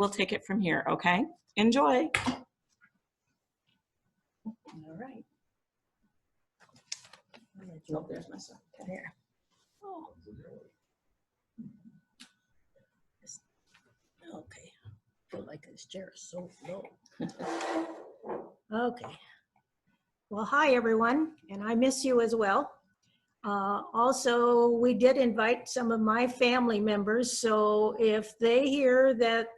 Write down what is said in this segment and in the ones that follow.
we'll take it from here, okay? Enjoy. All right. Oh, there's my son. There. Oh, Okay. I feel like this chair is so low. Okay. Well, hi, everyone, and I miss you as well. Also, we did invite some of my family members, so if they hear that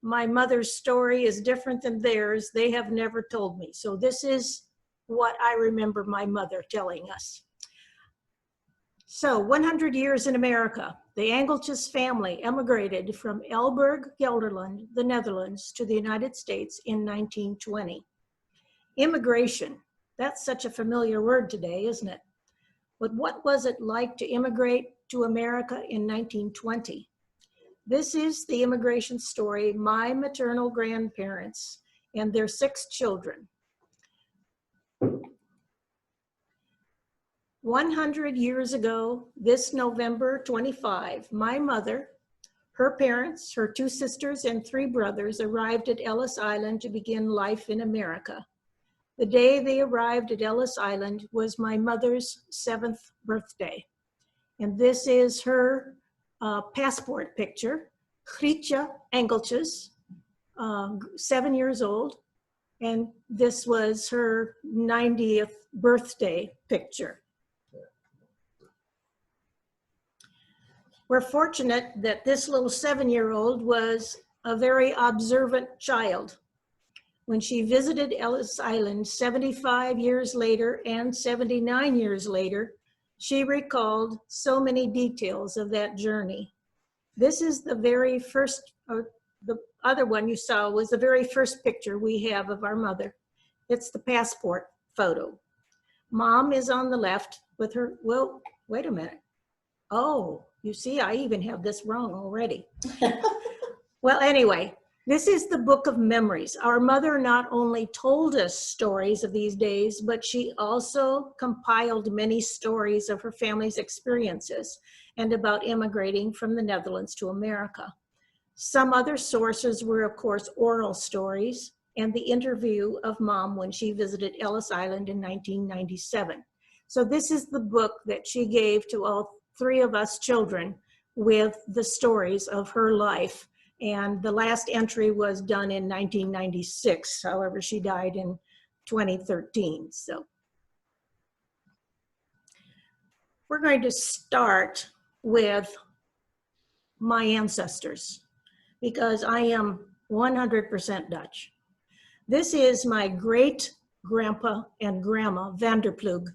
my mother's story is different than theirs, they have never told me. So this is what I remember my mother telling us. So 100 years in America, the Engeltjes family emigrated from Elburg, Gelderland, the Netherlands, to the United States in 1920. Immigration, that's such a familiar word today, isn't it? But what was it like to immigrate to America in 1920? This is the immigration story, my maternal grandparents and their 6 children. 100 years ago, this November 25, my mother, her parents, her 2 sisters, and 3 brothers arrived at Ellis Island to begin life in America. The day they arrived at Ellis Island was my mother's 7th birthday. And this is her passport picture, Gertie Engeltjes, 7 years old. And this was her 90th birthday picture. We're fortunate that this little 7-year-old was a very observant child. When she visited Ellis Island 75 years later and 79 years later, she recalled so many details of that journey. This is the very first, or the other one you saw was the very first picture we have of our mother. It's the passport photo. Mom is on the left with her, well, wait a minute. Oh, you see, I even have this wrong already. Well, anyway, this is the book of memories. Our mother not only told us stories of these days, but she also compiled many stories of her family's experiences and about immigrating from the Netherlands to America. Some other sources were, of course, oral stories and the interview of Mom when she visited Ellis Island in 1997. So this is the book that she gave to all 3 of us children with the stories of her life. And the last entry was done in 1996. However, she died in 2013. So we're going to start with my ancestors because I am 100% Dutch. This is my great grandpa and grandma, Vander Ploeg.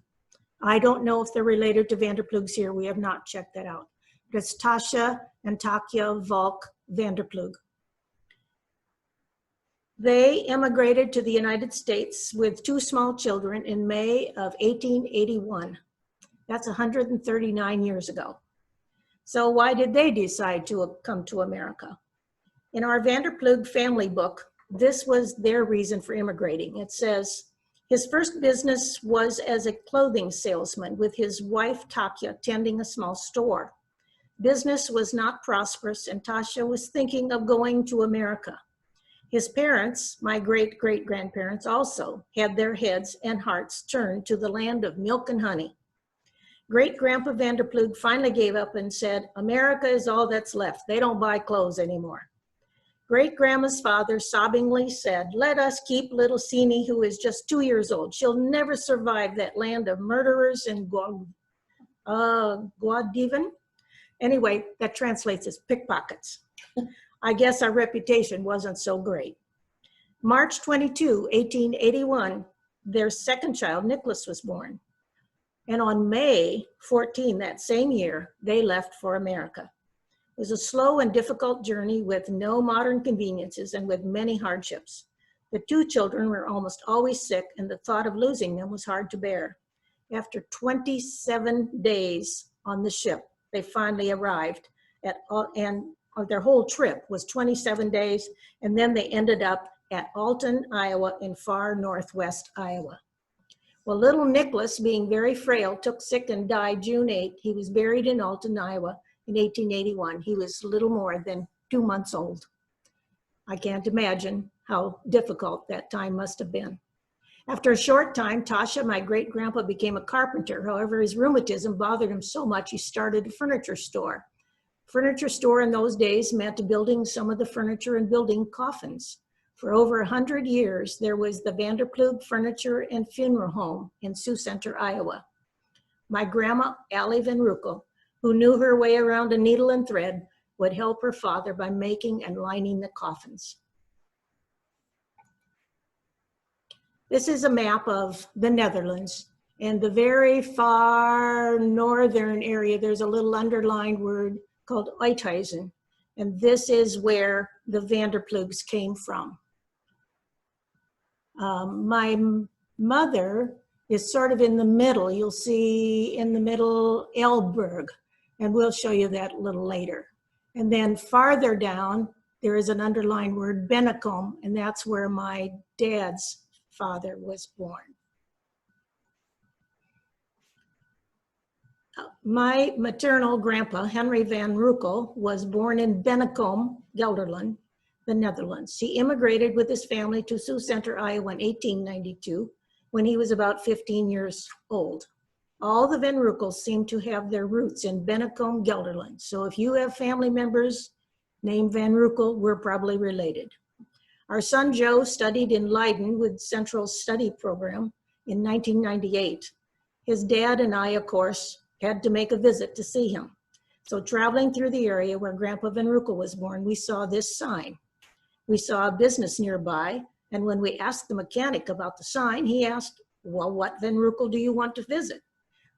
I don't know if they're related to Vander Ploegs here. We have not checked that out. It's Tasha and Takja Valk Vander Ploeg. They immigrated to the United States with 2 small children in May of 1881. That's 139 years ago. So why did they decide to come to America? In our Vander Ploeg family book, this was their reason for immigrating. It says, his first business was as a clothing salesman with his wife Takja tending a small store. Business was not prosperous and Tasha was thinking of going to America. His parents, my great-great-grandparents, also had their heads and hearts turned to the land of milk and honey. Great-grandpa Vander Ploeg finally gave up and said, America is all that's left. They don't buy clothes anymore. Great-grandma's father sobbingly said, let us keep little Sini, who is just 2 years old. She'll never survive that land of murderers and Guadivan. Anyway, that translates as pickpockets. I guess our reputation wasn't so great. March 22, 1881, their second child, Nicholas, was born. And on May 14, that same year, they left for America. It was a slow and difficult journey with no modern conveniences and with many hardships. The 2 children were almost always sick and the thought of losing them was hard to bear. After 27 days on the ship, they finally arrived and their whole trip was 27 days. And then they ended up at Alton, Iowa in far northwest Iowa. Well, little Nicholas, being very frail, took sick and died June 8. He was buried in Alton, Iowa in 1881. He was little more than 2 months old. I can't imagine how difficult that time must have been. After a short time, Tasha, my great-grandpa, became a carpenter. However, his rheumatism bothered him so much, he started a furniture store. Furniture store in those days meant building some of the furniture and building coffins. For over 100 years, there was the Vander Furniture and Funeral Home in Sioux Center, Iowa. My grandma, Allie Van Roekel, who knew her way around a needle and thread, would help her father by making and lining the coffins. This is a map of the Netherlands. And the very far northern area, there's a little underlined word called Uithuizen. And this is where the Vander Ploegs came from. My mother is sort of in the middle. You'll see in the middle Elburg, and we'll show you that a little later. And then farther down, there is an underlined word, Bennekom, and that's where my dad's father was born. My maternal grandpa, Henry Van Roekel, was born in Bennekom, Gelderland, the Netherlands. He immigrated with his family to Sioux Center, Iowa in 1892 when he was about 15 years old. All the Van Roekels seem to have their roots in Bennekom, Gelderland. So if you have family members named Van Roekel, we're probably related. Our son Joe studied in Leiden with Central Study Program in 1998. His dad and I, of course, had to make a visit to see him. So traveling through the area where Grandpa Van Roekel was born, we saw this sign. We saw a business nearby, and when we asked the mechanic about the sign, he asked, well, what Van Roekel do you want to visit?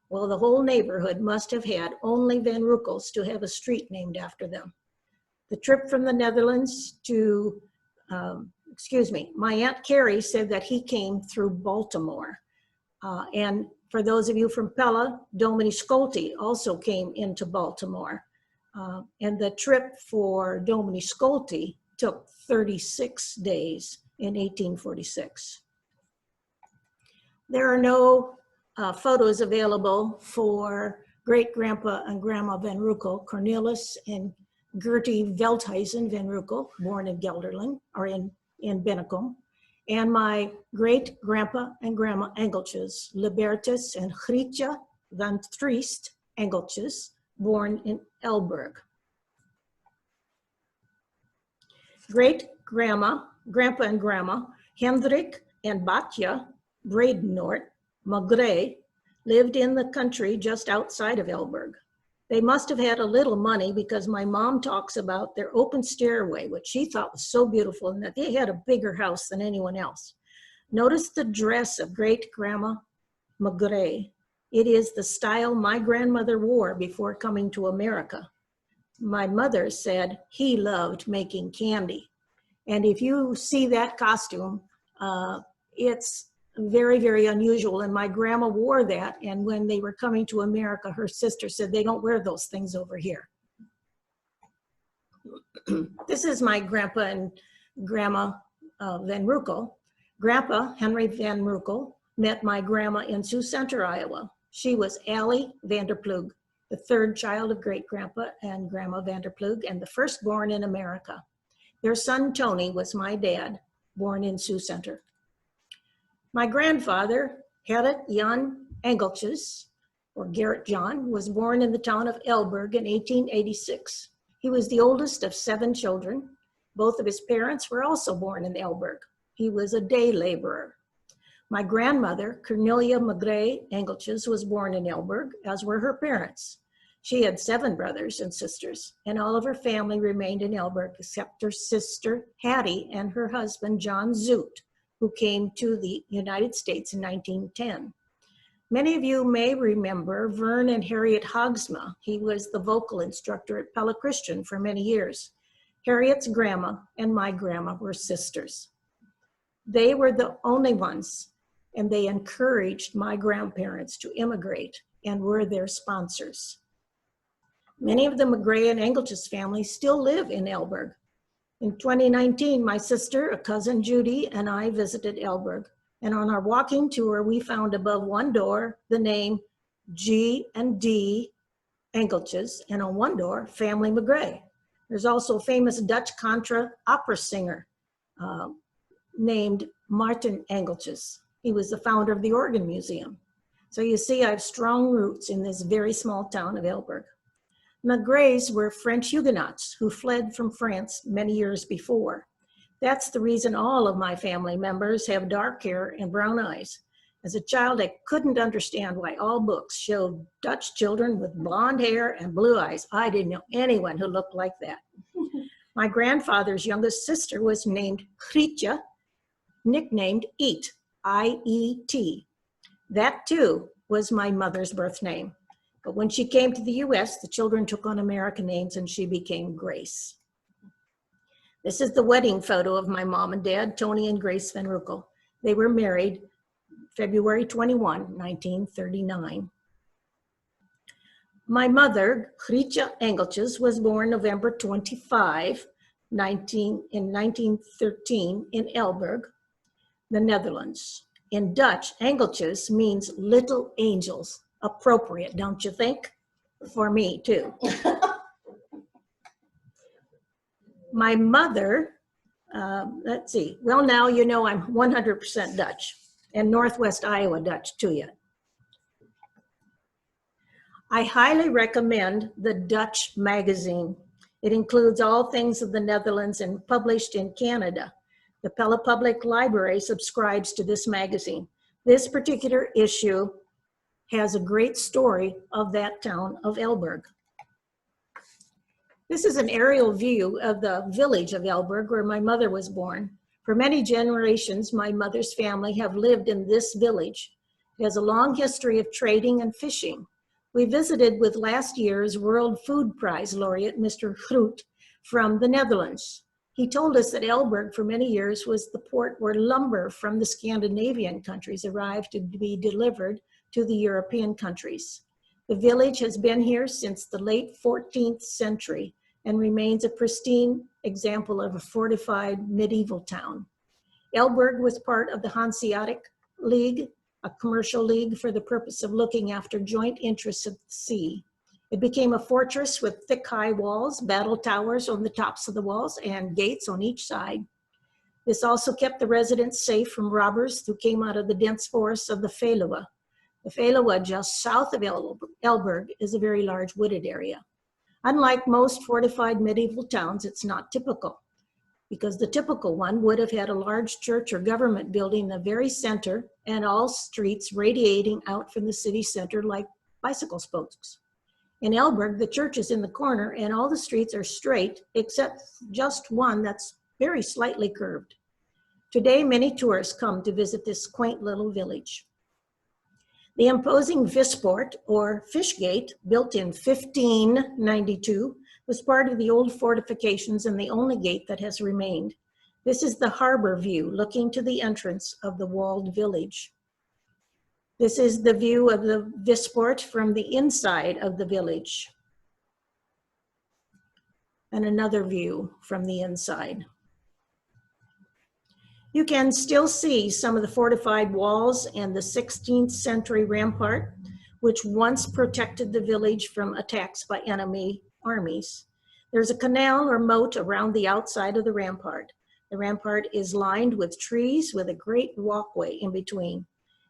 Well, the whole neighborhood must have had only Van Roekels to have a street named after them. The trip from the Netherlands to, my Aunt Carrie said that he came through Baltimore. And for those of you from Pella, Domini Scolti also came into Baltimore. And the trip for Domini Scolti took 36 days in 1846. There are no photos available for great-grandpa and grandma Van Roekel, Cornelius and Gertie Veldhuizen Van Roekel, born in Gelderland, or in Bennekom, and my great-grandpa and grandma Engeltjes, Libertus and Grietje van Triest Engeltjes, born in Elburg. Great-grandma, grandpa and grandma, Hendrik and Batja Bredenoort, Magré, lived in the country just outside of Elburg. They must have had a little money because my mom talks about their open stairway, which she thought was so beautiful, and that they had a bigger house than anyone else. Notice the dress of great-grandma Magré. It is the style my grandmother wore before coming to America. My mother said he loved making candy. And if you see that costume, it's very, very unusual. And my grandma wore that. And when they were coming to America, her sister said, they don't wear those things over here. This is my grandpa and grandma Van Roekel. Grandpa, Henry Van Roekel, met my grandma in Sioux Center, Iowa. She was Allie Vander Ploeg, the third child of great-grandpa and grandma Vander Ploeg, and the firstborn in America. Their son, Tony, was my dad, born in Sioux Center. My grandfather, Gerrit Jan Engeltjes, or Gerrit Jan, was born in the town of Elburg in 1886. He was the oldest of 7 children. Both of his parents were also born in Elburg. He was a day laborer. My grandmother, Cornelia Magré Engeltjes, was born in Elburg, as were her parents. She had 7 brothers and sisters, and all of her family remained in Elburg except her sister, Hattie, and her husband, John Zoot, who came to the United States in 1910. Many of you may remember Vern and Harriet Hogsma. He was the vocal instructor at Pella Christian for many years. Harriet's grandma and my grandma were sisters. They were the only ones, and they encouraged my grandparents to immigrate and were their sponsors. Many of the Magré and Engeltjes families still live in Elburg. In 2019, my sister, a cousin Judy, and I visited Elburg. And on our walking tour, we found above one door the name G and D Engeltjes, and on one door, Family Magré. There's also a famous Dutch contra opera singer named Martin Engeltjes. He was the founder of the Organ Museum. So you see, I have strong roots in this very small town of Elburg. Magrés were French Huguenots who fled from France many years before. That's the reason all of my family members have dark hair and brown eyes. As a child, I couldn't understand why all books showed Dutch children with blonde hair and blue eyes. I didn't know anyone who looked like that. My grandfather's youngest sister was named Grietje, nicknamed Eet, I-E-T. That too was my mother's birth name. But when she came to the US, the children took on American names and she became Grace. This is the wedding photo of my mom and dad, Tony and Grace Van Roekel. They were married February 21, 1939. My mother, Grietje Engeltjes, was born November 25, in 1913 in Elburg, the Netherlands. In Dutch, Engeltjes means little angels. Appropriate, don't you think? For me, too. My mother, let's see, well, now you know I'm 100% Dutch, and Northwest Iowa Dutch, too, yet. I highly recommend the Dutch magazine. It includes all things of the Netherlands and published in Canada. The Pella Public Library subscribes to this magazine. This particular issue has a great story of that town of Elburg. This is an aerial view of the village of Elburg where my mother was born. For many generations, my mother's family have lived in this village. It has a long history of trading and fishing. We visited with last year's World Food Prize laureate, Mr. Groot, from the Netherlands. He told us that Elburg for many years was the port where lumber from the Scandinavian countries arrived to be delivered to the European countries. The village has been here since the late 14th century and remains a pristine example of a fortified medieval town. Elburg was part of the Hanseatic League, a commercial league for the purpose of looking after joint interests of the sea. It became a fortress with thick, high walls, battle towers on the tops of the walls, and gates on each side. This also kept the residents safe from robbers who came out of the dense forests of the Veluwe. The Veluwe, just south of Elburg, is a very large wooded area. Unlike most fortified medieval towns, it's not typical, because the typical one would have had a large church or government building in the very center and all streets radiating out from the city center like bicycle spokes. In Elburg, the church is in the corner and all the streets are straight except just one that's very slightly curved. Today, many tourists come to visit this quaint little village. The imposing Visport, or Fish Gate, built in 1592, was part of the old fortifications and the only gate that has remained. This is the harbor view looking to the entrance of the walled village. This is the view of the Visport from the inside of the village. And another view from the inside. You can still see some of the fortified walls and the 16th century rampart, which once protected the village from attacks by enemy armies. There's a canal or moat around the outside of the rampart. The rampart is lined with trees with a great walkway in between.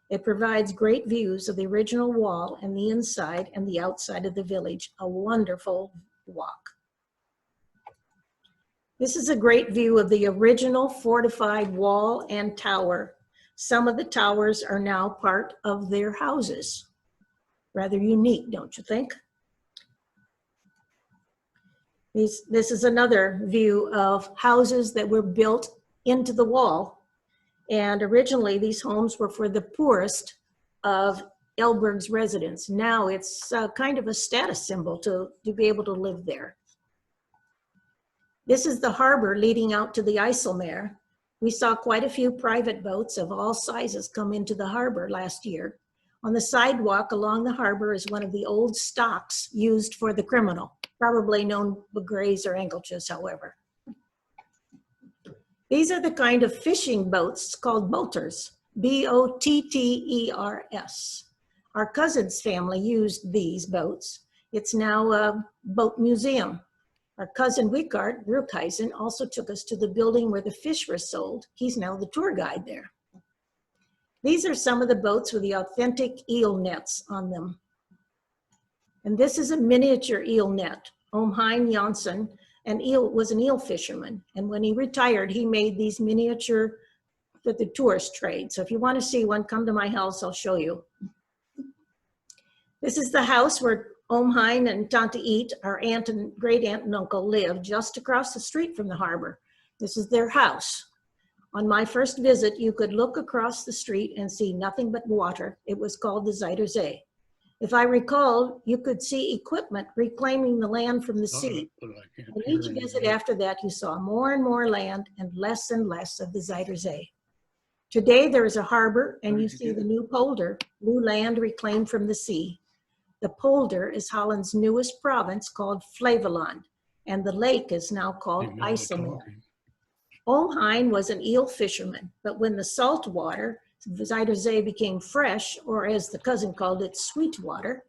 It provides great views of the original wall and the inside and the outside of the village, a wonderful walk. This is a great view of the original fortified wall and tower. Some of the towers are now part of their houses. Rather unique, don't you think? This is another view of houses that were built into the wall. And originally these homes were for the poorest of Elburg's residents. Now it's kind of a status symbol to be able to live there. This is the harbor leading out to the IJsselmeer. We saw quite a few private boats of all sizes come into the harbor last year. On the sidewalk along the harbor is one of the old stocks used for the criminal, probably known Magrés or Engeltjes, however. These are the kind of fishing boats called boaters, B-O-T-T-E-R-S. Our cousin's family used these boats. It's now a boat museum. Our cousin Wickard Broekhuizen also took us to the building where the fish were sold. He's now the tour guide there. These are some of the boats with the authentic eel nets on them. And this is a miniature eel net. Oom Hein Janssen was an eel fisherman. And when he retired, he made these miniature for the tourist trade. So if you want to see one, come to my house, I'll show you. This is the house where Oom Hein and Tante Eet, our aunt and great aunt and uncle, lived just across the street from the harbor. This is their house. On my first visit, you could look across the street and see nothing but water. It was called the Zuiderzee. If I recall, you could see equipment reclaiming the land from the sea. And each visit after that, you saw more and more land and less of the Zuiderzee. Today, there is a harbor, and you see the new polder, new land reclaimed from the sea. The polder is Holland's newest province called Flevoland, and the lake is now called IJsselmeer. Oom Hein was an eel fisherman, but when the salt water, the Zuiderzee, became fresh, or as the cousin called it, sweet water,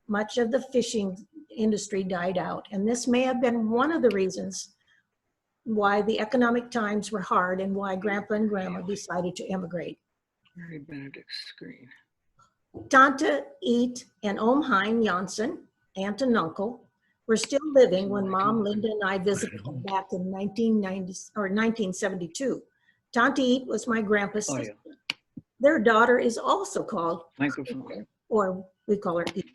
much of the fishing industry died out. And this may have been one of the reasons why the economic times were hard and why Grandpa and Grandma decided to emigrate. Mary Benedict's screen. Tante Eet and Oom Hein Janssen, aunt and uncle, were still living when Mom, Linda, and I visited them back in 1972. Tante Eet was my grandpa's sister. Their daughter is also called Microphone. or we call her Eet.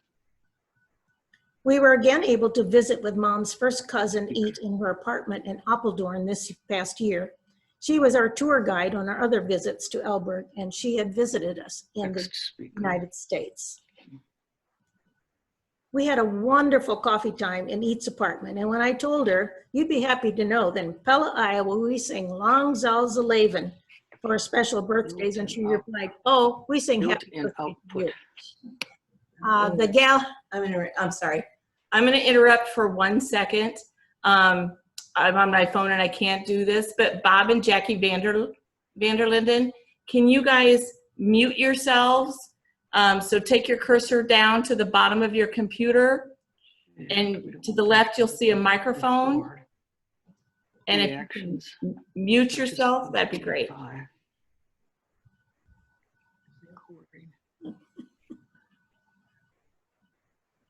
We were again able to visit with Mom's first cousin Eet in her apartment in Apeldoorn this past year. She was our tour guide on our other visits to Elburg, and she had visited us in the United States. We had a wonderful coffee time in Eet's apartment, and when I told her, you'd be happy to know that in Pella, Iowa, we sing Lang zal ze leven for our special birthdays, and she replied, oh, we sing happy birthday to you. The gal, I'm sorry. I'm going to interrupt for 1 second. I'm on my phone and I can't do this, but Bob and Jackie Vanderlinden, can you guys mute yourselves? So take your cursor down to the bottom of your computer, and to the left you'll see a microphone. And if you can mute yourself, that'd be great.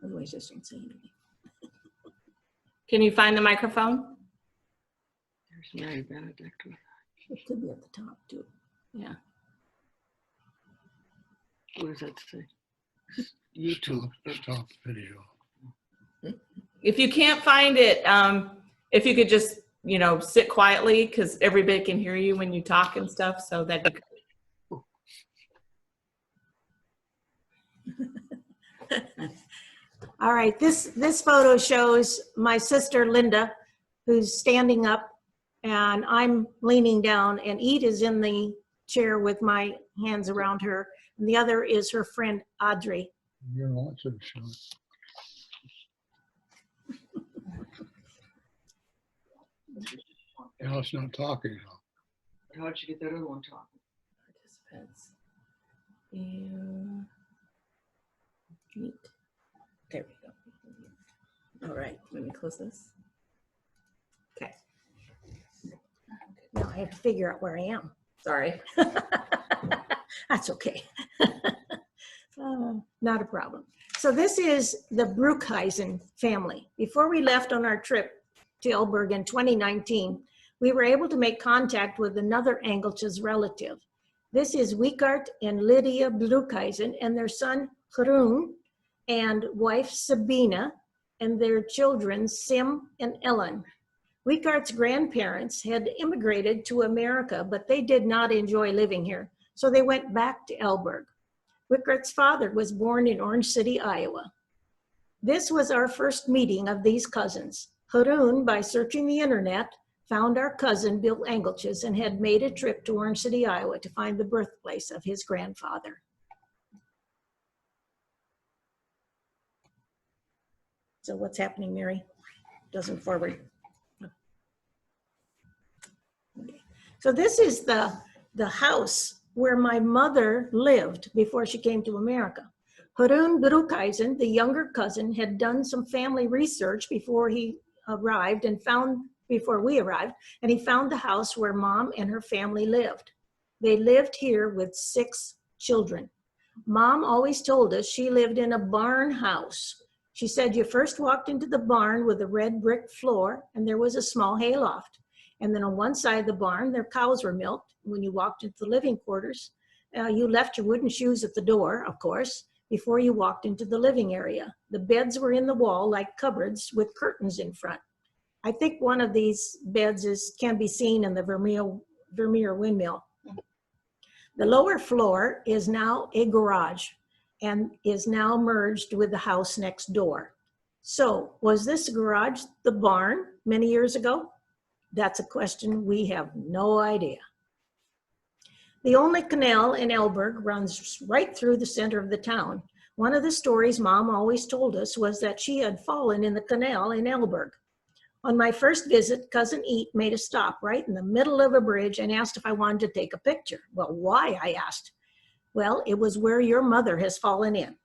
otherwise just don't say anything. Can you find the microphone? There's Mary Benedict. It could be at the top too. Yeah. What does that say? YouTube. Stop video. If you can't find it, if you could just, sit quietly, because everybody can hear you when you talk and stuff, so that'd be good. All right, this photo shows my sister Linda, who's standing up, and I'm leaning down, and Eet is in the chair with my hands around her, and the other is her friend Audrey. You're not so sure. Alice not talking now. How'd you get that other one talking? Participants. Meet. There we go. All right, let me close this. Okay. Now I have to figure out where I am. Sorry. That's okay. Not a problem. So this is the Broekhuizen family. Before we left on our trip to Elburg in 2019, we were able to make contact with another Engeltjes relative. This is Wickard and Lydia Broekhuizen and their son Jeroen and wife Sabina and their children Sim and Ellen. Wickard's grandparents had immigrated to America, but they did not enjoy living here, so they went back to Elburg. Wickard's father was born in Orange City, Iowa. This was our first meeting of these cousins. Jeroen, by searching the internet, found our cousin Bill Engeltjes and had made a trip to Orange City, Iowa to find the birthplace of his grandfather. So what's happening, Mary? Doesn't forward. Okay. So this is the house where my mother lived before she came to America. Jeroen Broekhuizen, the younger cousin, had done some family research before he arrived and found, before we arrived, and he found the house where Mom and her family lived. They lived here with 6 children. Mom always told us she lived in a barn house. She said you first walked into the barn with a red brick floor, and there was a small hayloft. And then on one side of the barn, their cows were milked. When you walked into the living quarters, you left your wooden shoes at the door, of course, before you walked into the living area. The beds were in the wall like cupboards with curtains in front. I think one of these beds can be seen in the Vermeer windmill. The lower floor is now a garage and is now merged with the house next door. So was this garage the barn many years ago? That's a question we have no idea. The only canal in Elburg runs right through the center of the town. One of the stories Mom always told us was that she had fallen in the canal in Elburg. On my first visit, Cousin Eat made a stop right in the middle of a bridge and asked if I wanted to take a picture. Well, why, I asked. Well, it was where your mother has fallen in.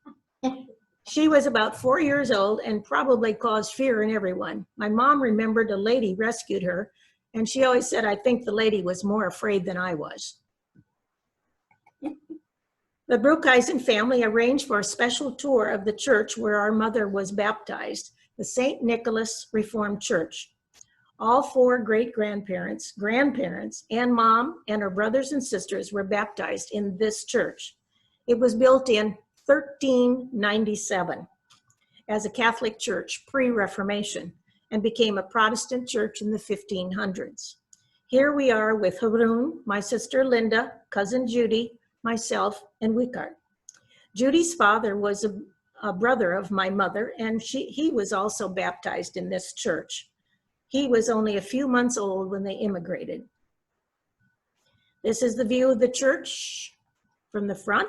She was about 4 years old and probably caused fear in everyone. My mom remembered a lady rescued her, and she always said, I think the lady was more afraid than I was. The Broekhuizen family arranged for a special tour of the church where our mother was baptized, the St. Nicholas Reformed Church. All 4 great-grandparents, grandparents, and Mom and her brothers and sisters were baptized in this church. It was built in 1397 as a Catholic church pre-Reformation and became a Protestant church in the 1500s. Here we are with Haroon, my sister Linda, cousin Judy, myself, and Wickard. Judy's father was a brother of my mother, and he was also baptized in this church. He was only a few months old when they immigrated. This is the view of the church from the front.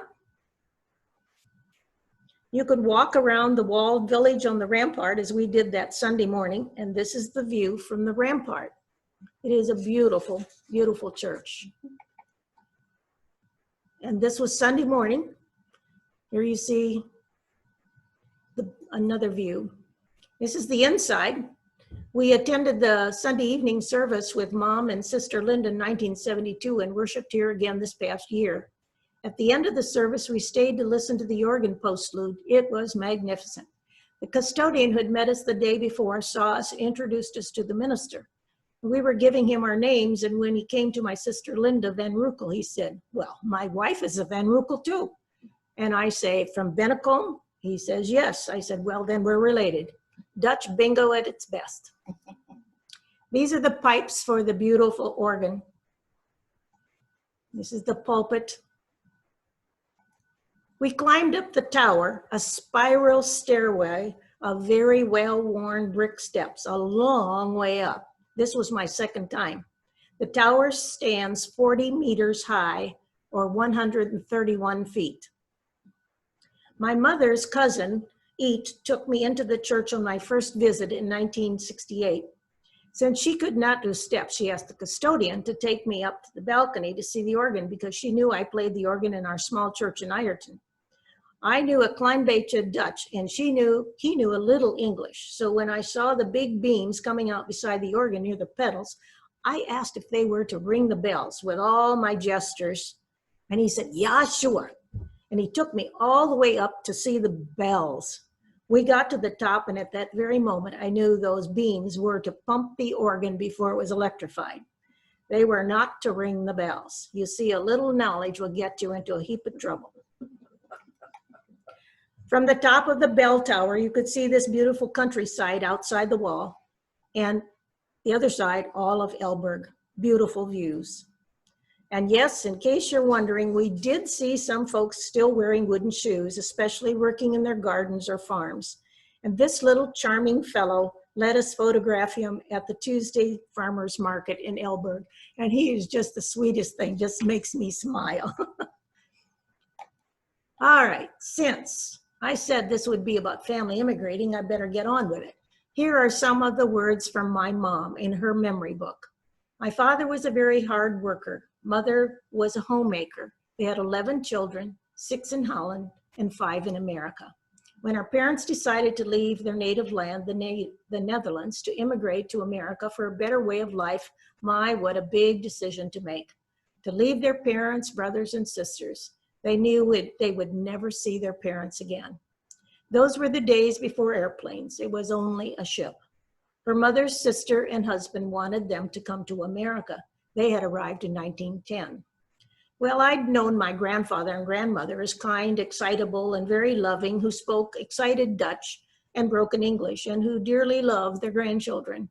You could walk around the walled village on the rampart as we did that Sunday morning, and this is the view from the rampart. It is a beautiful, beautiful church. And this was Sunday morning. Here you see another view. This is the inside. We attended the Sunday evening service with Mom and Sister Linda in 1972 and worshiped here again this past year. At the end of the service, we stayed to listen to the organ postlude. It was magnificent. The custodian who had met us the day before saw us, introduced us to the minister. We were giving him our names, and when he came to my sister Linda Van Roekel, he said, well, my wife is a Van Roekel too. And I say, from Bennekom? He says, yes. I said, well, then we're related. Dutch bingo at its best. These are the pipes for the beautiful organ. This is the pulpit. We climbed up the tower, a spiral stairway of very well-worn brick steps, a long way up. This was my second time. The tower stands 40 meters high, or 131 feet. My mother's cousin, Eat, took me into the church on my first visit in 1968. Since she could not do steps, she asked the custodian to take me up to the balcony to see the organ because she knew I played the organ in our small church in Ireton. I knew a klein beetje Dutch, and he knew a little English. So when I saw the big beams coming out beside the organ near the pedals, I asked if they were to ring the bells with all my gestures. And he said, yeah, sure. And he took me all the way up to see the bells. We got to the top, and at that very moment, I knew those beams were to pump the organ before it was electrified. They were not to ring the bells. You see, a little knowledge will get you into a heap of trouble. From the top of the bell tower, you could see this beautiful countryside outside the wall, and the other side, all of Elburg. Beautiful views. And yes, in case you're wondering, we did see some folks still wearing wooden shoes, especially working in their gardens or farms. And this little charming fellow let us photograph him at the Tuesday Farmers Market in Elburg. And he is just the sweetest thing, just makes me smile. All right, since I said this would be about family immigrating, I better get on with it. Here are some of the words from my mom in her memory book. My father was a very hard worker. Mother was a homemaker. They had 11 children, 6 in Holland and 5 in America. When our parents decided to leave their native land, the Netherlands, to immigrate to America for a better way of life, what a big decision to make. To leave their parents, brothers, and sisters. They knew they would never see their parents again. Those were the days before airplanes. It was only a ship. Her mother's sister and husband wanted them to come to America. They had arrived in 1910. Well, I'd known my grandfather and grandmother as kind, excitable, and very loving, who spoke excited Dutch and broken English, and who dearly loved their grandchildren.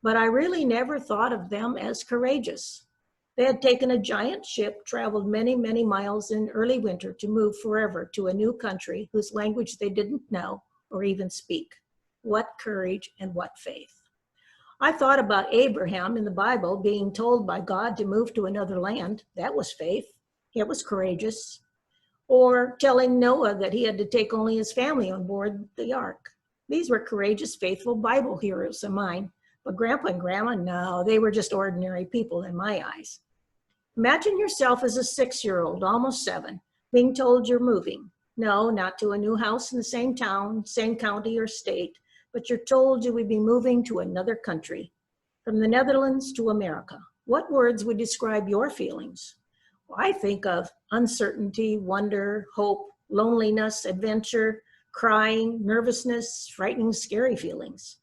But I really never thought of them as courageous. They had taken a giant ship, traveled many, many miles in early winter to move forever to a new country whose language they didn't know or even speak. What courage and what faith. I thought about Abraham in the Bible being told by God to move to another land. That was faith. It was courageous. Or telling Noah that he had to take only his family on board the ark. These were courageous, faithful Bible heroes of mine. But Grandpa and Grandma, no, they were just ordinary people in my eyes. Imagine yourself as a 6-year-old, almost 7, being told you're moving. No, not to a new house in the same town, same county or state, but you're told you would be moving to another country, from the Netherlands to America. What words would describe your feelings? Well, I think of uncertainty, wonder, hope, loneliness, adventure, crying, nervousness, frightening, scary feelings.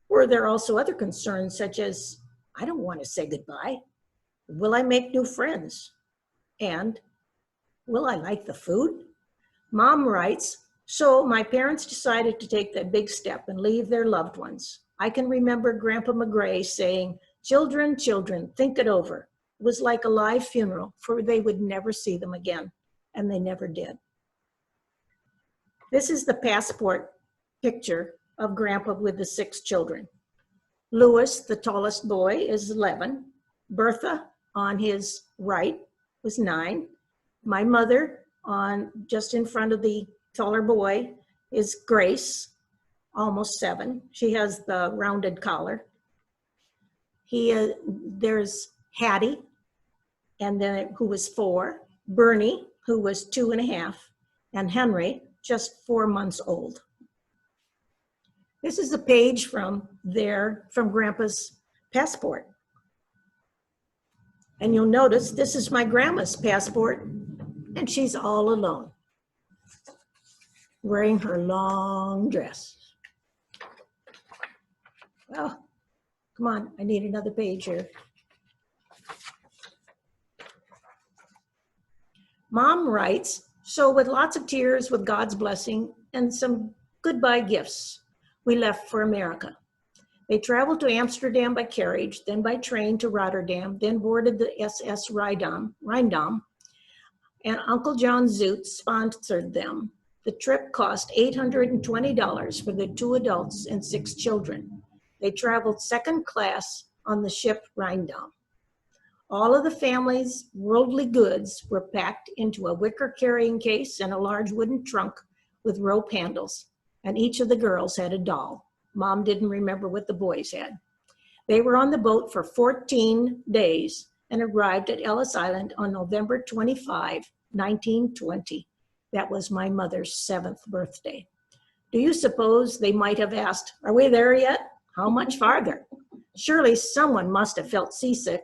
Were there also other concerns such as, I don't want to say goodbye. Will I make new friends? And will I like the food? Mom writes, so my parents decided to take that big step and leave their loved ones. I can remember Grandpa Magré saying, children, children, think it over. It was like a live funeral, for they would never see them again, and they never did. This is the passport picture of Grandpa with the 6 children. Louis, the tallest boy, is 11. Bertha, on his right, was 9. My mother, just in front of the taller boy, is Grace, almost 7. She has the rounded collar. There's Hattie, and then who was 4. Bernie, who was 2.5, and Henry, just 4 months old. This is a page from Grandpa's passport. And you'll notice this is my grandma's passport, and she's all alone, wearing her long dress. Well, come on, I need another page here. Mom writes, so with lots of tears, with God's blessing, and some goodbye gifts, we left for America. They traveled to Amsterdam by carriage, then by train to Rotterdam, then boarded the SS Rheindamm, and Uncle John Zoot sponsored them. The trip cost $820 for the 2 adults and 6 children. They traveled second class on the ship Rheindamm. All of the family's worldly goods were packed into a wicker carrying case and a large wooden trunk with rope handles, and each of the girls had a doll. Mom didn't remember what the boys had. They were on the boat for 14 days and arrived at Ellis Island on November 25, 1920. That was my mother's 7th birthday. Do you suppose they might have asked, are we there yet? How much farther? Surely someone must have felt seasick.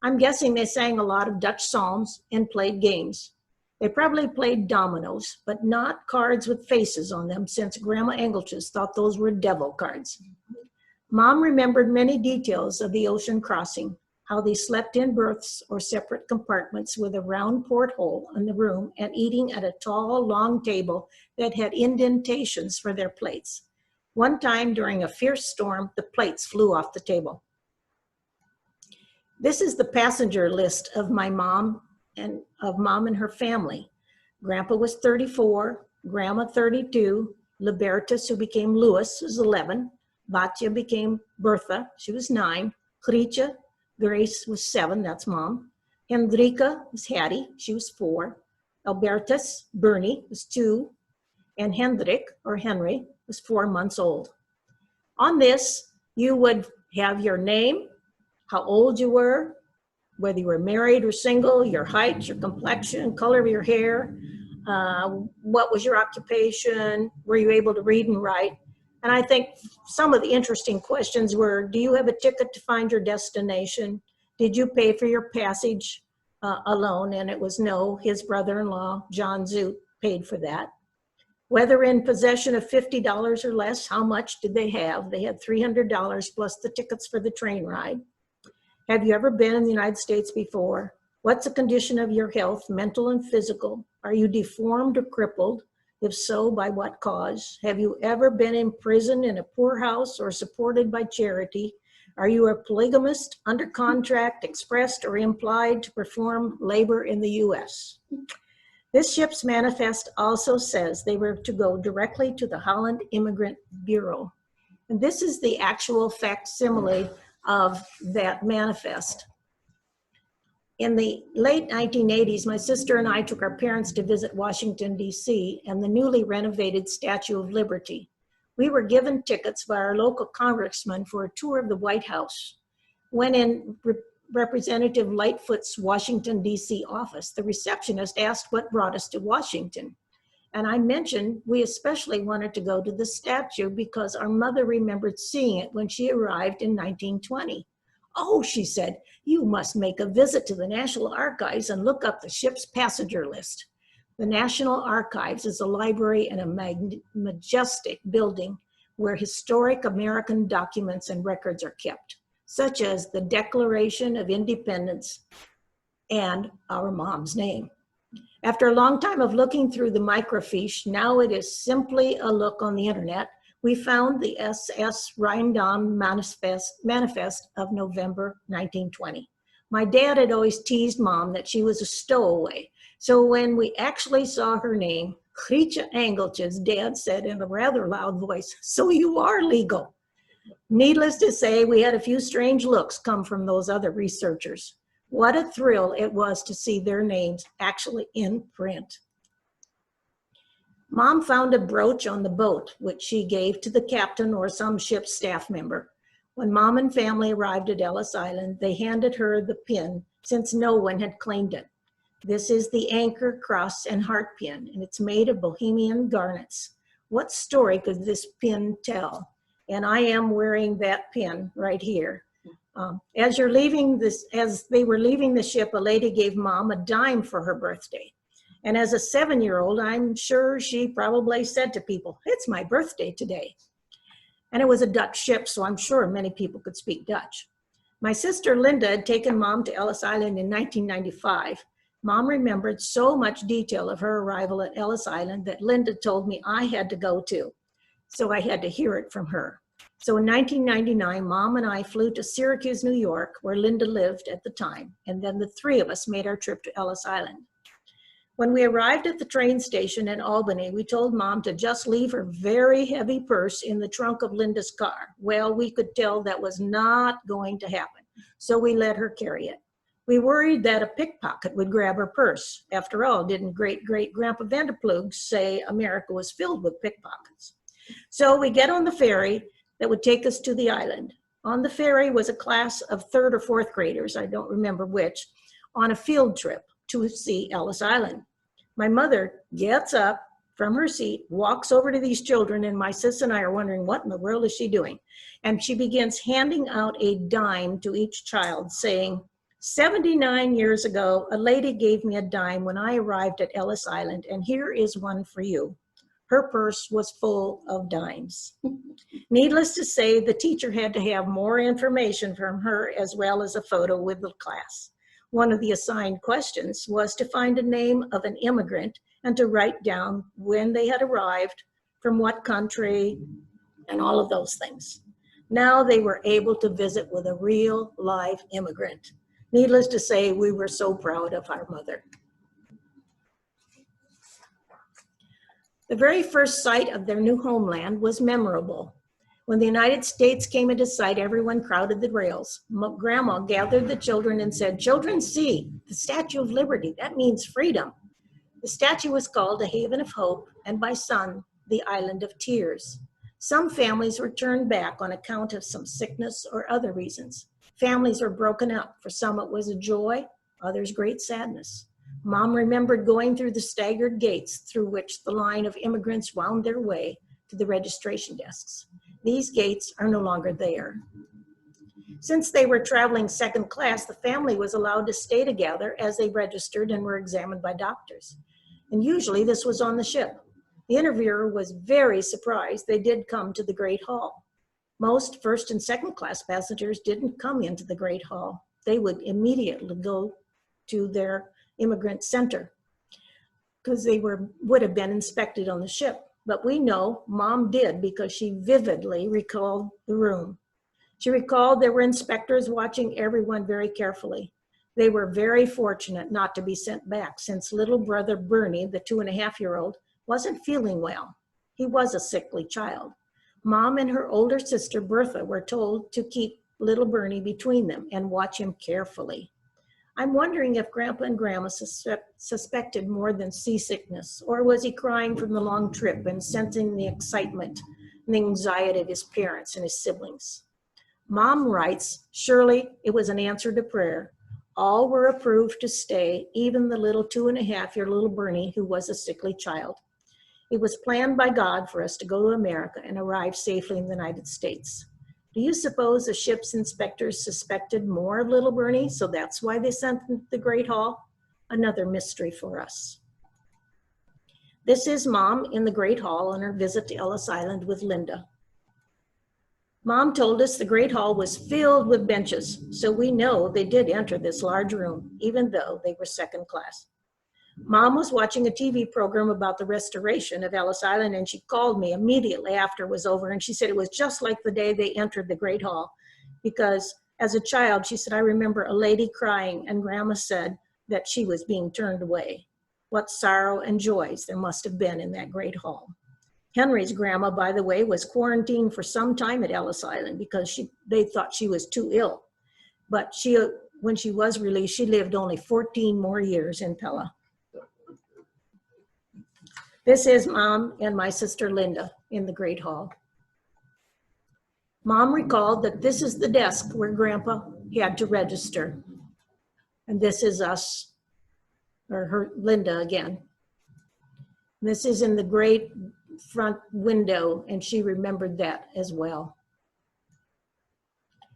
I'm guessing they sang a lot of Dutch psalms and played games. They probably played dominoes, but not cards with faces on them, since Grandma Engeltjes thought those were devil cards. Mom remembered many details of the ocean crossing, how they slept in berths or separate compartments with a round porthole in the room and eating at a tall, long table that had indentations for their plates. One time during a fierce storm, the plates flew off the table. This is the passenger list of my mom and her family. Grandpa was 34, Grandma 32, Libertus, who became Louis, was 11, Batya became Bertha, she was 9, Grietje, Grace was 7, that's Mom, Hendrika was Hattie, she was 4, Albertus, Bernie, was 2, and Hendrik, or Henry, was 4 months old. On this, you would have your name, how old you were, whether you were married or single, your height, your complexion, color of your hair, What was your occupation? Were you able to read and write? And I think some of the interesting questions were, do you have a ticket to find your destination? Did you pay for your passage alone? And it was no. His brother-in-law, John Zoot, paid for that. Whether in possession of $50 or less, how much did they have? They had $300 plus the tickets for the train ride. Have you ever been in the United States before? What's the condition of your health, mental and physical? Are you deformed or crippled? If so, by what cause? Have you ever been in prison, in a poorhouse, or supported by charity? Are you a polygamist, under contract, expressed or implied to perform labor in the U.S.? This ship's manifest also says they were to go directly to the Holland Immigrant Bureau. And this is the actual facsimile of that manifest. In the late 1980s, my sister and I took our parents to visit Washington, D.C. and the newly renovated Statue of Liberty. We were given tickets by our local congressman for a tour of the White House. When in Representative Lightfoot's Washington, D.C. office, the receptionist asked what brought us to Washington. And I mentioned we especially wanted to go to the statue because our mother remembered seeing it when she arrived in 1920. Oh, she said, you must make a visit to the National Archives and look up the ship's passenger list. The National Archives is a library in a majestic building where historic American documents and records are kept, such as the Declaration of Independence and our mom's name. After a long time of looking through the microfiche, now it is simply a look on the internet, we found the SS Rheindam Manifest of November 1920. My dad had always teased Mom that she was a stowaway. So when we actually saw her name, Gertie Engeltjes, Dad said in a rather loud voice, so you are legal. Needless to say, we had a few strange looks come from those other researchers. What a thrill it was to see their names actually in print. Mom found a brooch on the boat, which she gave to the captain or some ship's staff member. When Mom and family arrived at Ellis Island, they handed her the pin since no one had claimed it. This is the anchor, cross, and heart pin, and it's made of Bohemian garnets. What story could this pin tell? And I am wearing that pin right here. As they were leaving the ship, a lady gave Mom a dime for her birthday. And as a 7-year-old, I'm sure she probably said to people, it's my birthday today. And it was a Dutch ship, so I'm sure many people could speak Dutch. My sister Linda had taken Mom to Ellis Island in 1995. Mom remembered so much detail of her arrival at Ellis Island that Linda told me I had to go too. So I had to hear it from her. So in 1999, Mom and I flew to Syracuse, New York, where Linda lived at the time. And then the three of us made our trip to Ellis Island. When we arrived at the train station in Albany, we told Mom to just leave her very heavy purse in the trunk of Linda's car. Well, we could tell that was not going to happen, so we let her carry it. We worried that a pickpocket would grab her purse. After all, didn't great-great-grandpa Vander Ploeg say America was filled with pickpockets? So we get on the ferry that would take us to the island. On the ferry was a class of 3rd or 4th graders, I don't remember which, on a field trip to see Ellis Island. My mother gets up from her seat, walks over to these children, and my sis and I are wondering, what in the world is she doing? And she begins handing out a dime to each child, saying, 79 years ago, a lady gave me a dime when I arrived at Ellis Island, and here is one for you. Her purse was full of dimes. Needless to say, the teacher had to have more information from her as well as a photo with the class. One of the assigned questions was to find a name of an immigrant and to write down when they had arrived, from what country, and all of those things. Now they were able to visit with a real live immigrant. Needless to say, we were so proud of our mother. The very first sight of their new homeland was memorable. When the United States came into sight, everyone crowded the rails. Grandma gathered the children and said, children, see, the Statue of Liberty, that means freedom. The statue was called a haven of hope, and by some, the island of tears. Some families were turned back on account of some sickness or other reasons. Families were broken up. For some, it was a joy, others great sadness. Mom remembered going through the staggered gates through which the line of immigrants wound their way to the registration desks. These gates are no longer there. Since they were traveling second class, the family was allowed to stay together as they registered and were examined by doctors. And usually this was on the ship. The interviewer was very surprised they did come to the Great Hall. Most first and second class passengers didn't come into the Great Hall. They would immediately go to their immigrant center because they would have been inspected on the ship. But we know Mom did because she vividly recalled the room. She recalled there were inspectors watching everyone very carefully. They were very fortunate not to be sent back since little brother Bernie, the 2.5-year-old, wasn't feeling well. He was a sickly child. Mom and her older sister Bertha were told to keep little Bernie between them and watch him carefully. I'm wondering if Grandpa and Grandma suspected more than seasickness, or was he crying from the long trip and sensing the excitement and the anxiety of his parents and his siblings? Mom writes, surely it was an answer to prayer. All were approved to stay, even the little 2.5-year little Bernie, who was a sickly child. It was planned by God for us to go to America and arrive safely in the United States. Do you suppose the ship's inspectors suspected more of little Bernie, so that's why they sent him to the Great Hall? Another mystery for us. This is Mom in the Great Hall on her visit to Ellis Island with Linda. Mom told us the Great Hall was filled with benches, so we know they did enter this large room, even though they were second class. Mom was watching a TV program about the restoration of Ellis Island, and she called me immediately after it was over, and she said it was just like the day they entered the Great Hall, because as a child, she said, I remember a lady crying, and Grandma said that she was being turned away. What sorrow and joys there must have been in that Great Hall. Henry's grandma, by the way, was quarantined for some time at Ellis Island because they thought she was too ill. But when she was released, she lived only 14 more years in Pella. This is Mom and my sister Linda in the Great Hall. Mom recalled that this is the desk where Grandpa had to register. And this is us, or her, Linda again. This is in the great front window, and she remembered that as well.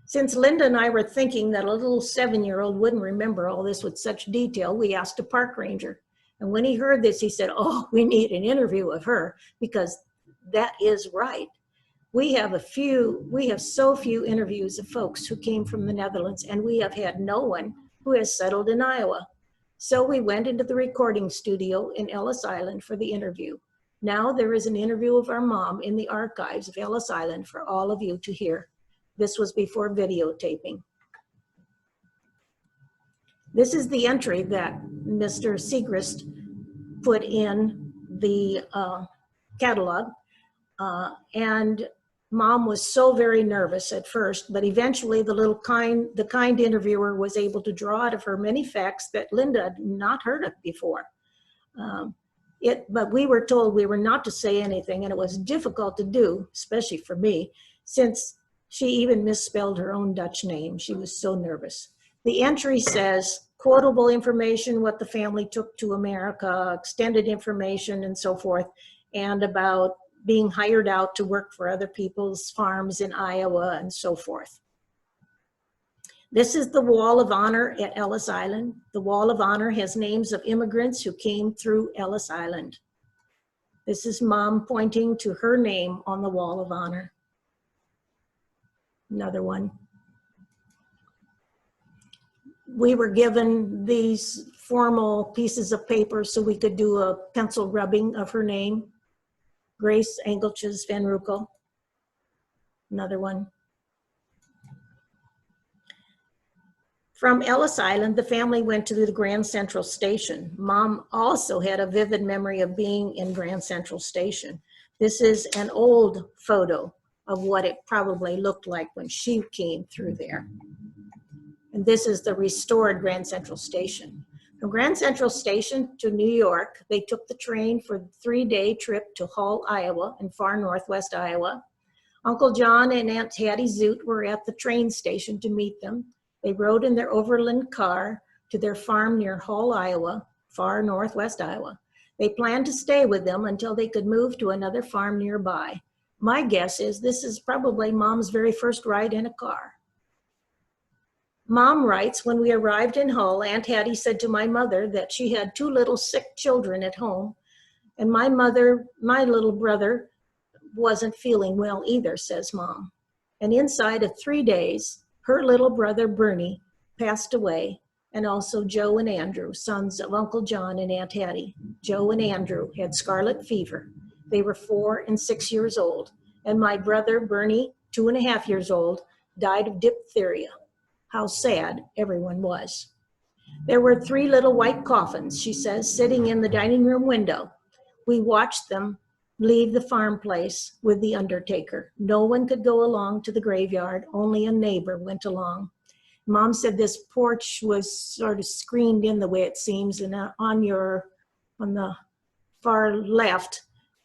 Since Linda and I were thinking that a little 7-year-old wouldn't remember all this with such detail, we asked a park ranger. And when he heard this, he said, oh, we need an interview of her, because that is right. We have so few interviews of folks who came from the Netherlands, and we have had no one who has settled in Iowa. So we went into the recording studio in Ellis Island for the interview. Now there is an interview of our mom in the archives of Ellis Island for all of you to hear. This was before videotaping. This is the entry that Mr. Segrist put in the catalog. And Mom was so very nervous at first, but eventually the kind interviewer was able to draw out of her many facts that Linda had not heard of before. But we were told we were not to say anything, and it was difficult to do, especially for me, since she even misspelled her own Dutch name. She was so nervous. The entry says, quotable information, what the family took to America, extended information, and so forth, and about being hired out to work for other people's farms in Iowa and so forth. This is the Wall of Honor at Ellis Island. The Wall of Honor has names of immigrants who came through Ellis Island. This is Mom pointing to her name on the Wall of Honor. Another one. We were given these formal pieces of paper so we could do a pencil rubbing of her name. Grace Engeltjes van Roekel. Another one. From Ellis Island, the family went to the Grand Central Station. Mom also had a vivid memory of being in Grand Central Station. This is an old photo of what it probably looked like when she came through there. And this is the restored Grand Central Station. From Grand Central Station to New York, they took the train for a 3-day trip to Hull, Iowa, in far northwest Iowa. Uncle John and Aunt Hattie Zoot were at the train station to meet them. They rode in their overland car to their farm near Hull, Iowa, far northwest Iowa. They planned to stay with them until they could move to another farm nearby. My guess is this is probably Mom's very first ride in a car. Mom writes, when we arrived in Hull, Aunt Hattie said to my mother that she had 2 little sick children at home, and my little brother, wasn't feeling well either, says Mom. And inside of 3 days, her little brother Bernie passed away, and also Joe and Andrew, sons of Uncle John and Aunt Hattie. Joe and Andrew had scarlet fever. They were 4 and 6 years old, and my brother Bernie, 2.5 years old, died of diphtheria. How sad everyone was. There were 3 little white coffins, she says, sitting in the dining room window. We watched them leave the farm place with the undertaker. No one could go along to the graveyard. Only a neighbor went along. Mom said this porch was sort of screened in the way it seems, and on the far left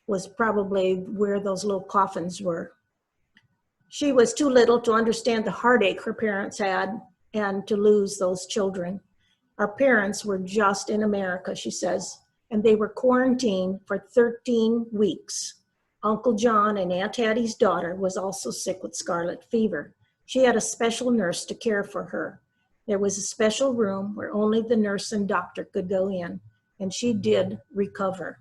was probably where those little coffins were. She was too little to understand the heartache her parents had and to lose those children. Our parents were just in America, she says, and they were quarantined for 13 weeks. Uncle John and Aunt Hattie's daughter was also sick with scarlet fever. She had a special nurse to care for her. There was a special room where only the nurse and doctor could go in, and she did recover.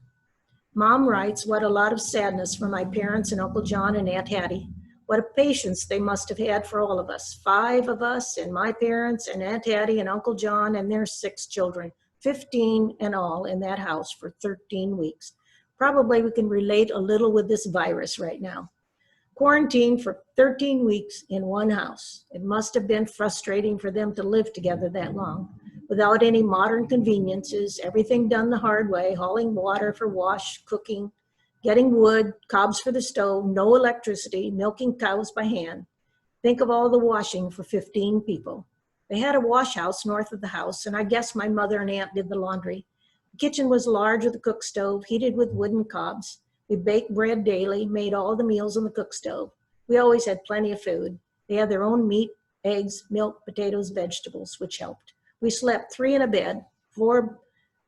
Mom writes, what a lot of sadness for my parents and Uncle John and Aunt Hattie. What a patience they must have had for all of us. 5 of us and my parents and Aunt Hattie and Uncle John and their 6 children, 15 in all in that house for 13 weeks. Probably we can relate a little with this virus right now. Quarantined for 13 weeks in one house. It must have been frustrating for them to live together that long. Without any modern conveniences, everything done the hard way, hauling water for wash, cooking, getting wood, cobs for the stove, no electricity, milking cows by hand. Think of all the washing for 15 people. They had a wash house north of the house, and I guess my mother and aunt did the laundry. The kitchen was large with a cook stove, heated with wooden cobs. We baked bread daily, made all the meals on the cook stove. We always had plenty of food. They had their own meat, eggs, milk, potatoes, vegetables, which helped. We slept 3 in a bed, 4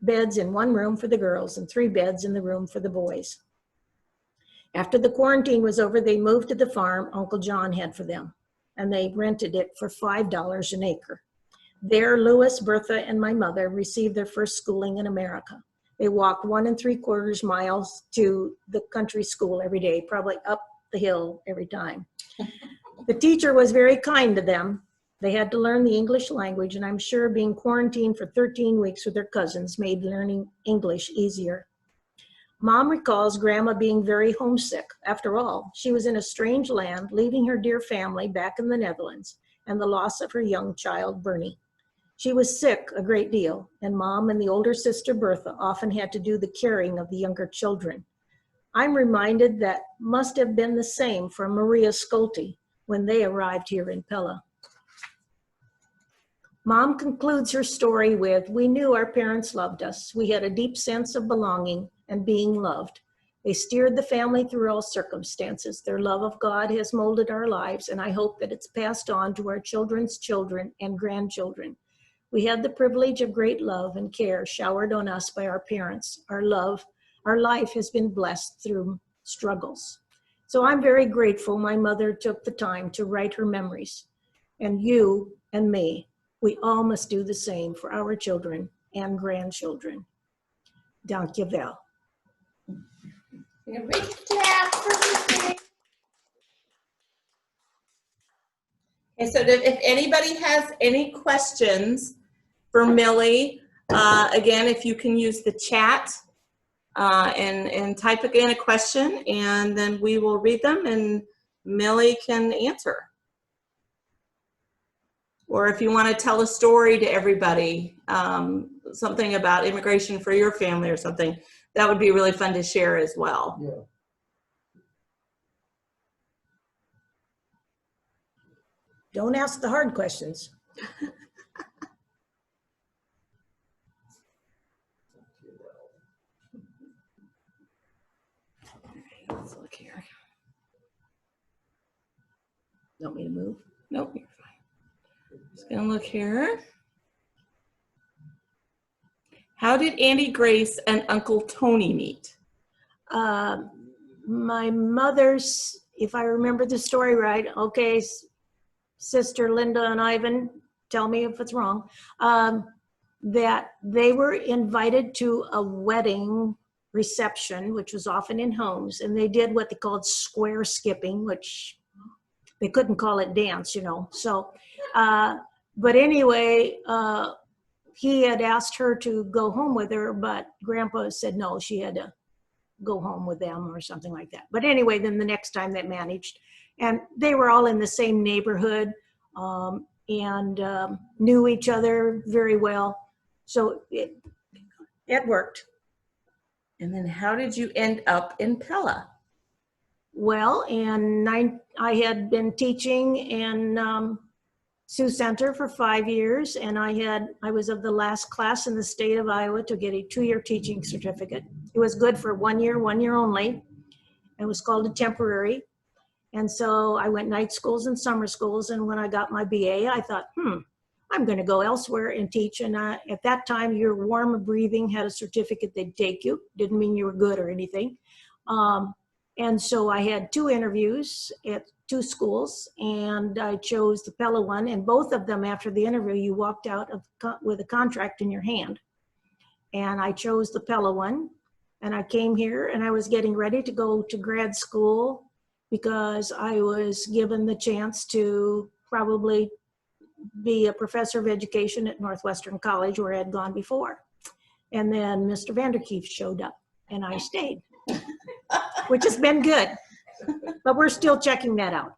beds in one room for the girls, and 3 beds in the room for the boys. After the quarantine was over, they moved to the farm Uncle John had for them, and they rented it for $5 an acre. There, Louis, Bertha, and my mother received their first schooling in America. They walked 1 3/4 miles to the country school every day, probably up the hill every time. The teacher was very kind to them. They had to learn the English language, and I'm sure being quarantined for 13 weeks with their cousins made learning English easier. Mom recalls Grandma being very homesick. After all, she was in a strange land, leaving her dear family back in the Netherlands, and the loss of her young child, Bernie. She was sick a great deal, and Mom and the older sister, Bertha, often had to do the caring of the younger children. I'm reminded that must have been the same for Maria Sculte when they arrived here in Pella. Mom concludes her story with, we knew our parents loved us. We had a deep sense of belonging and being loved. They steered the family through all circumstances. Their love of God has molded our lives, and I hope that it's passed on to our children's children and grandchildren. We had the privilege of great love and care showered on us by our parents. Our life has been blessed through struggles. So I'm very grateful my mother took the time to write her memories. And you and me, we all must do the same for our children and grandchildren. Dank je wel. A big clap for me. Okay, so if anybody has any questions for Milly, again, if you can use the chat and type again a question, and then we will read them and Milly can answer. Or if you want to tell a story to everybody, something about immigration for your family or something, that would be really fun to share as well. Yeah. Don't ask the hard questions. Let's look here. Want me to move? Nope, you're fine. Just gonna look here. How did Auntie Grace and Uncle Tony meet? My mother's, if I remember the story right, okay, Sister Linda and Ivan, tell me if it's wrong, that they were invited to a wedding reception, which was often in homes, and they did what they called square skipping, which they couldn't call it dance, you know. So, but anyway, he had asked her to go home with her, but Grandpa said no, she had to go home with them or something like that. But anyway, then the next time they managed, and they were all in the same neighborhood, and knew each other very well. So it worked. And then how did you end up in Pella? Well, I had been teaching in Sioux Center for 5 years, and I was of the last class in the state of Iowa to get a 2-year teaching certificate. It was good for 1 year only. It was called a temporary. And so I went night schools and summer schools, and when I got my BA, I thought, I'm going to go elsewhere and teach. And at that time, your warm breathing had a certificate they'd take you. Didn't mean you were good or anything. And so I had 2 interviews at 2 schools, and I chose the Pella one. And both of them, after the interview, you walked out with a contract in your hand. And I chose the Pella one, and I came here, and I was getting ready to go to grad school because I was given the chance to probably be a professor of education at Northwestern College, where I had gone before. And then Mr. Vande Kieft showed up, and I stayed, which has been good, but we're still checking that out.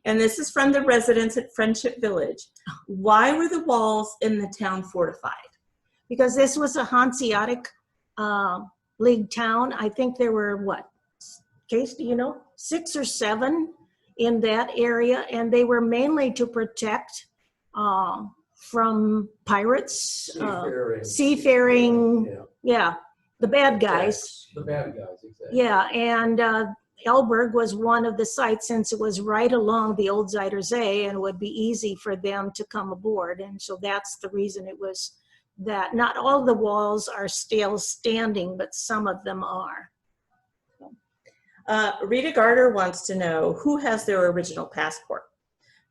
And this is from the residents at Friendship Village. Why were the walls in the town fortified? Because this was a Hanseatic League town. I think there were, Case, do you know? 6 or 7 in that area, and they were mainly to protect from pirates, seafaring, the bad guys. The bad guys, exactly. Yeah, and Elberg was one of the sites, since it was right along the old Zuider Zee, and it would be easy for them to come aboard. And so that's the reason it was that. Not all the walls are still standing, but some of them are. Rita Garter wants to know who has their original passport.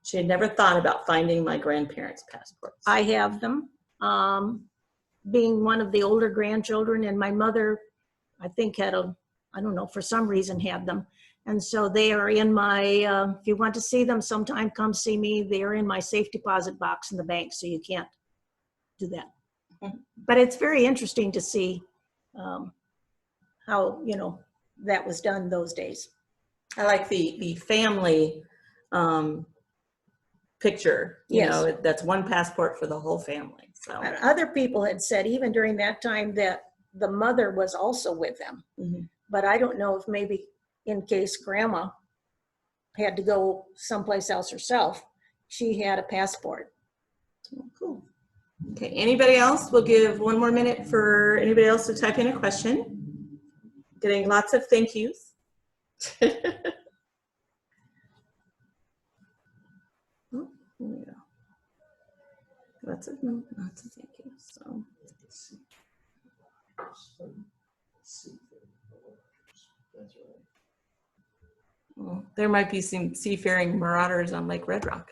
She had never thought about finding my grandparents' passports. I have them, being one of the older grandchildren, and my mother, I think, had I don't know, for some reason had them. And so they are in my, if you want to see them sometime, come see me. They are in my safe deposit box in the bank, so you can't do that. But it's very interesting to see how, that was done those days. I like the family picture. Yes. That's one passport for the whole family. So And other people had said, even during that time, that the mother was also with them. Mhm. But I don't know if maybe in case Grandma had to go someplace else herself, she had a passport. Cool. Okay, anybody else? We'll give 1 more minute for anybody else to type in a question. Getting lots of thank yous. Oh, here we go. Lots of thank yous. So. That's right. Well, there might be some seafaring marauders on Lake Red Rock.